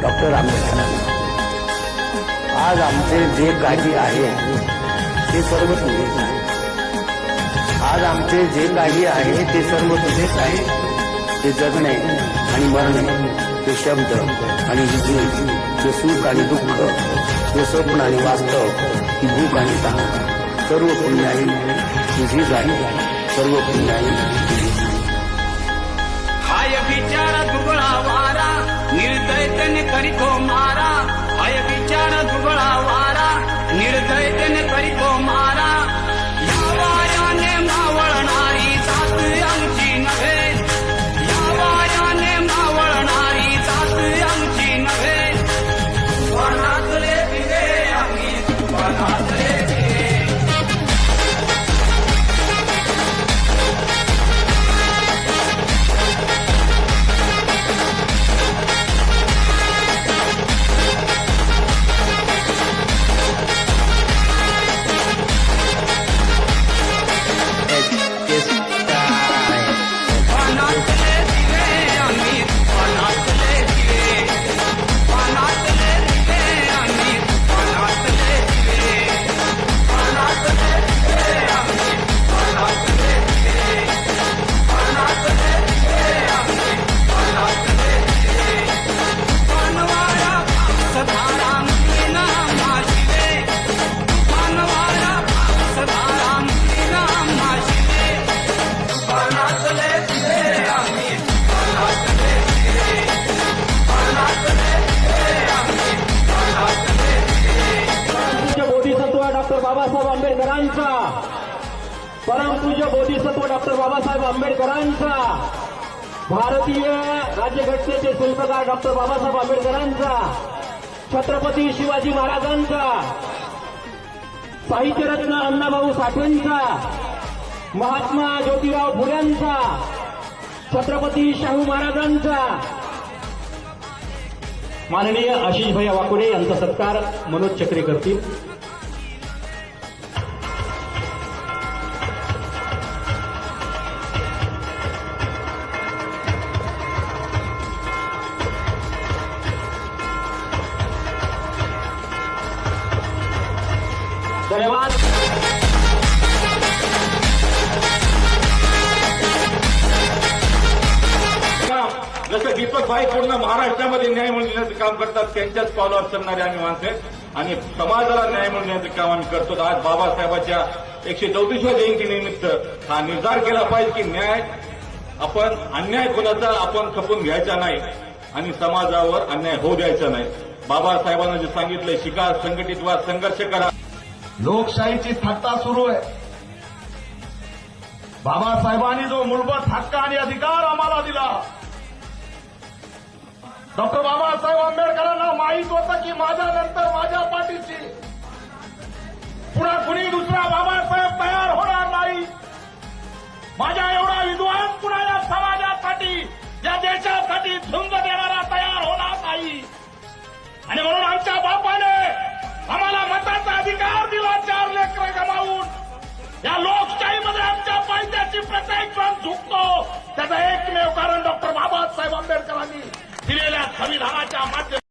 Doctor Ambedkar, आज आमचे जे काही आहे ते सर्व तुझेच आहे. आज आमचे जे काही आहे ते सर्व तुझेच आहे. ते जगणे आणि मरणे, ते शब्द आणि विजय, ते सुख आणि दुःख, ते स्वप्न आणि वास्तव, ती भूक आणि तहान, सर्व पुण्याई तुझीच आहे. सर्व पुण्याई तुझीच आहे. हाय बिचारा दुबळा वारा, निर्दयतेने करीतो मारा. हाय बिचारा दुबळा वारा, निर्दयतेने करीतो मारा. या वाऱ्याने मावळणारी जात आमची नव्हे. या वाऱ्याने मावळणारी जात आमची नव्हे. वनातले दिवे आम्ही, वनातले दिवे. वनातले दिवे आम्ही, वनातले दिवे. वनातले दिवे आम्ही, वनातले दिवे. वनातले दिवे आम्ही, वनातले दिवे. वनातले दिवे आम्ही, वनातले दिवे. वनवारा पावसधारा मुलीना माशिवे. वनवारा पावसधारा मुलीना माशिवे. वनातले दिवे आम्ही, वनातले दिवे. वनातले दिवे आम्ही, वनातले दिवे. परमपूज्य बोधिसत्व डॉक्टर बाबासाहेब आंबेडकरांचा, परमपूज्य बोधिसत्व डॉक्टर बाबासाहेब आंबेडकरांचा, भारतीय राज्यघटनेचे शिल्पकार डॉक्टर बाबासाहेब आंबेडकरांचा, छत्रपती शिवाजी महाराजांचा, साहित्यरत्न अण्णाभाऊ साठेंचा, महात्मा ज्योतिराव फुल्यांचा, छत्रपती शाहू महाराजांचा, माननीय आशिष भैया वाकुडे यांचा सत्कार मनोज चक्रे करतील. धन्यवाद. जसं दीपक भाई पूर्ण महाराष्ट्रामध्ये न्याय मिळवून देण्याचं काम करतात, त्यांच्याच पावलावर चालणारे आम्ही माणसं आहेत आणि समाजाला न्याय मिळवून देण्याचं काम आम्ही करतो. आज बाबासाहेबांच्या 134व्या जयंतीनिमित्त हा निर्धार केला पाहिजे की न्याय आपण अन्याय कोणाचा आपण खपून घ्यायचा नाही आणि समाजावर अन्याय होऊ द्यायचा नाही. बाबासाहेबांना जे सांगितलंय, शिका, संघटित व्हा, संघर्ष करा. लोकशाहीची थट्टा सुरू आहे. बाबासाहेबांनी जो मूलभूत हक्क आणि अधिकार आम्हाला दिला, डॉक्टर बाबासाहेब आंबेडकरांना माहीत होतं की माझ्यानंतर माझ्या पाठीशी पुन्हा कुणी दुसरा बाबासाहेब तयार होणार नाही. माझ्या एवढा विद्वान पुन्हा या समाजासाठी, या देशासाठी झुंज देणारा तयार होणार नाही. आणि म्हणून आमच्या बापाने आम्हाला मताचा अधिकार दिला. 4 लेकरं गमावून या लोकशाहीमध्ये आमच्या पायथ्याची प्रत्येक जण झुकतो. त्याचं एकमेव कारण डॉक्टर बाबासाहेब आंबेडकरांनी दिलेल्या संविधानाच्या माध्यमातून